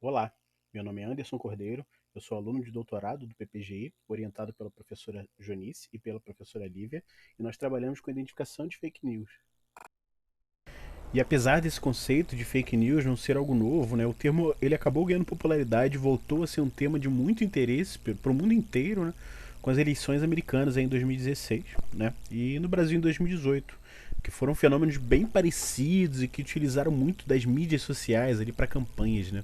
Olá, meu nome é Anderson Cordeiro, eu sou aluno de doutorado do PPGI, orientado pela professora Jonice e pela professora Lívia, e nós trabalhamos com identificação de fake news. E apesar desse conceito de fake news não ser algo novo, né, o termo ele acabou ganhando popularidade e voltou a ser um tema de muito interesse para o mundo inteiro, né, com as eleições americanas aí em 2016, né, e no Brasil em 2018, que foram fenômenos bem parecidos e que utilizaram muito das mídias sociais ali para campanhas, né.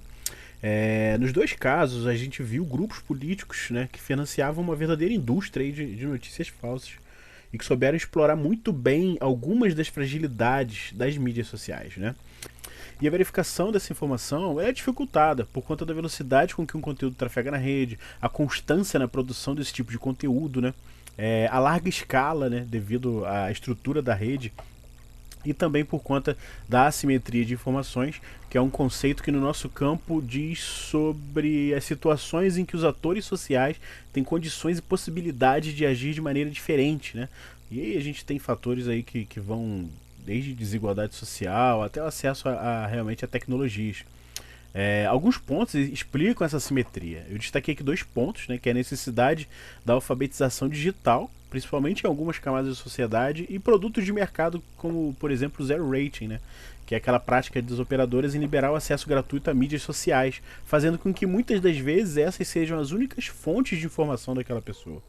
Nos dois casos, a gente viu grupos políticos, né, que financiavam uma verdadeira indústria aí de notícias falsas e que souberam explorar muito bem algumas das fragilidades das mídias sociais, né? E a verificação dessa informação é dificultada por conta da velocidade com que um conteúdo trafega na rede, a constância na produção desse tipo de conteúdo, né? A larga escala, né, devido à estrutura da rede e também por conta da assimetria de informações, que é um conceito que no nosso campo diz sobre as situações em que os atores sociais têm condições e possibilidades de agir de maneira diferente, né? E aí a gente tem fatores aí que vão desde desigualdade social até o acesso realmente a tecnologias. Alguns pontos explicam essa simetria. Eu destaquei aqui dois pontos, né, que é a necessidade da alfabetização digital, principalmente em algumas camadas da sociedade, e produtos de mercado como, por exemplo, o zero rating, né, que é aquela prática das operadoras em liberar o acesso gratuito a mídias sociais, fazendo com que muitas das vezes essas sejam as únicas fontes de informação daquela pessoa.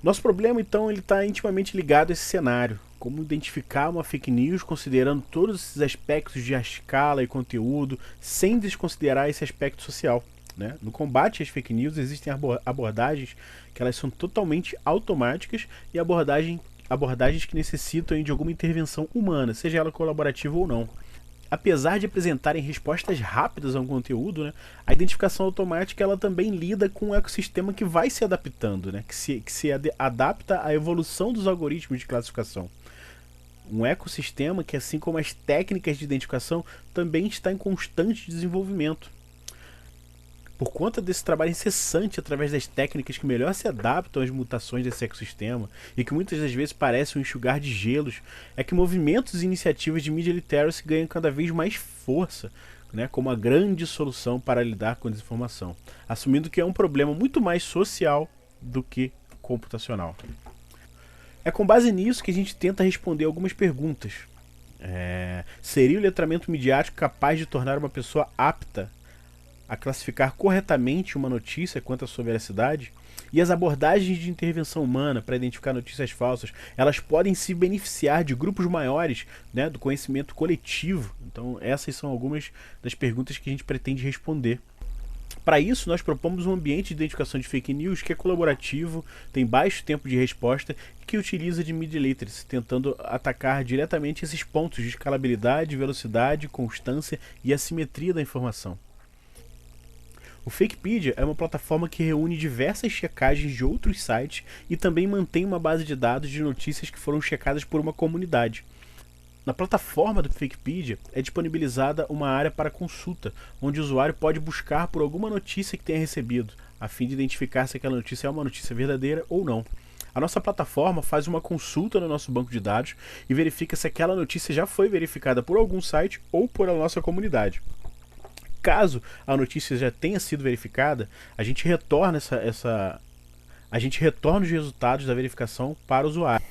Nosso problema, então, ele está intimamente ligado a esse cenário. Como identificar uma fake news considerando todos esses aspectos de escala e conteúdo, sem desconsiderar esse aspecto social. Né? No combate às fake news existem abordagens que elas são totalmente automáticas e abordagens que necessitam de alguma intervenção humana, seja ela colaborativa ou não. Apesar de apresentarem respostas rápidas a um conteúdo, né, a identificação automática ela também lida com um ecossistema que vai se adaptando, né, que se adapta à evolução dos algoritmos de classificação. Um ecossistema que, assim como as técnicas de identificação, também está em constante desenvolvimento. Por conta desse trabalho incessante através das técnicas que melhor se adaptam às mutações desse ecossistema e que muitas das vezes parecem um enxugar de gelos, é que movimentos e iniciativas de media literacy ganham cada vez mais força, né, como a grande solução para lidar com a desinformação, assumindo que é um problema muito mais social do que computacional. É com base nisso que a gente tenta responder algumas perguntas. Seria o letramento midiático capaz de tornar uma pessoa apta a classificar corretamente uma notícia quanto à sua veracidade? E as abordagens de intervenção humana para identificar notícias falsas, elas podem se beneficiar de grupos maiores, né, do conhecimento coletivo? Então essas são algumas das perguntas que a gente pretende responder. Para isso, nós propomos um ambiente de identificação de fake news que é colaborativo, tem baixo tempo de resposta e que utiliza de media literacy, tentando atacar diretamente esses pontos de escalabilidade, velocidade, constância e assimetria da informação. O Fakepedia é uma plataforma que reúne diversas checagens de outros sites e também mantém uma base de dados de notícias que foram checadas por uma comunidade. Na plataforma do Fakepedia é disponibilizada uma área para consulta, onde o usuário pode buscar por alguma notícia que tenha recebido, a fim de identificar se aquela notícia é uma notícia verdadeira ou não. A nossa plataforma faz uma consulta no nosso banco de dados e verifica se aquela notícia já foi verificada por algum site ou por a nossa comunidade. Caso a notícia já tenha sido verificada, a gente retorna a gente retorna os resultados da verificação para o usuário.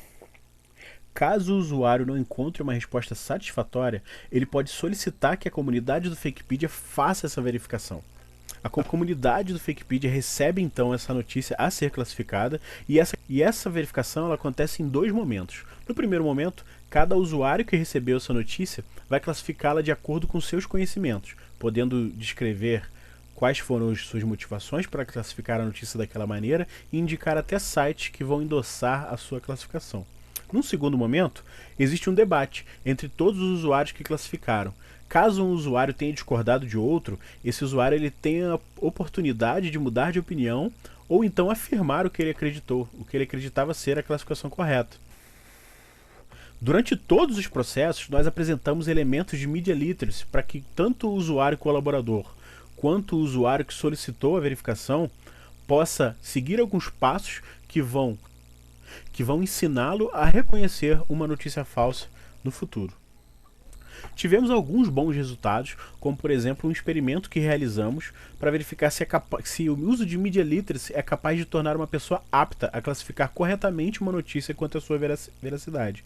Caso o usuário não encontre uma resposta satisfatória, ele pode solicitar que a comunidade do Fakepedia faça essa verificação. A comunidade do Fakepedia recebe então essa notícia a ser classificada e essa verificação ela acontece em dois momentos. No primeiro momento, cada usuário que recebeu essa notícia vai classificá-la de acordo com seus conhecimentos, podendo descrever quais foram as suas motivações para classificar a notícia daquela maneira e indicar até sites que vão endossar a sua classificação. Num segundo momento, existe um debate entre todos os usuários que classificaram. Caso um usuário tenha discordado de outro, esse usuário ele tem a oportunidade de mudar de opinião ou então afirmar o que ele acreditou, o que ele acreditava ser a classificação correta. Durante todos os processos, nós apresentamos elementos de media literacy para que tanto o usuário colaborador quanto o usuário que solicitou a verificação possa seguir alguns passos que vão ensiná-lo a reconhecer uma notícia falsa no futuro. Tivemos alguns bons resultados, como por exemplo um experimento que realizamos para verificar se o uso de Media Literacy é capaz de tornar uma pessoa apta a classificar corretamente uma notícia quanto à sua veracidade.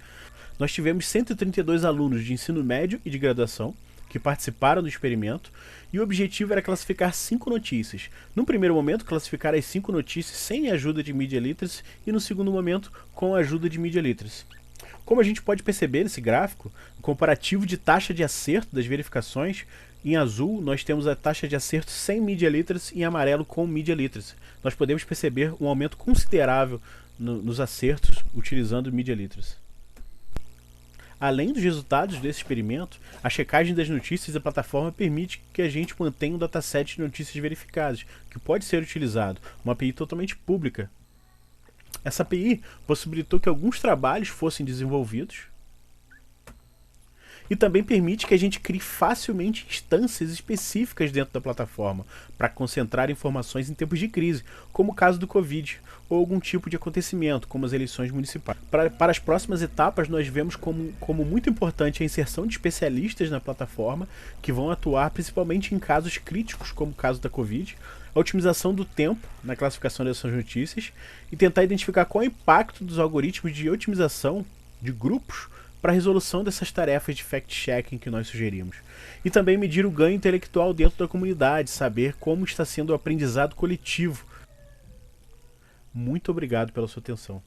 Nós tivemos 132 alunos de ensino médio e de graduação que participaram do experimento, e o objetivo era classificar 5 notícias. No primeiro momento, classificar as 5 notícias sem a ajuda de Media Literacy, e no segundo momento, com a ajuda de Media Literacy. Como a gente pode perceber nesse gráfico, o comparativo de taxa de acerto das verificações, em azul nós temos a taxa de acerto sem Media Literacy e em amarelo com Media Literacy. Nós podemos perceber um aumento considerável nos acertos utilizando Media Literacy. Além dos resultados desse experimento, a checagem das notícias da plataforma permite que a gente mantenha um dataset de notícias verificadas, que pode ser utilizado, uma API totalmente pública. Essa API possibilitou que alguns trabalhos fossem desenvolvidos e também permite que a gente crie facilmente instâncias específicas dentro da plataforma para concentrar informações em tempos de crise, como o caso do Covid, ou algum tipo de acontecimento, como as eleições municipais. Para as próximas etapas, nós vemos como muito importante a inserção de especialistas na plataforma, que vão atuar principalmente em casos críticos, como o caso da Covid, a otimização do tempo na classificação dessas notícias e tentar identificar qual é o impacto dos algoritmos de otimização de grupos para a resolução dessas tarefas de fact-checking que nós sugerimos. E também medir o ganho intelectual dentro da comunidade, saber como está sendo o aprendizado coletivo. Muito obrigado pela sua atenção.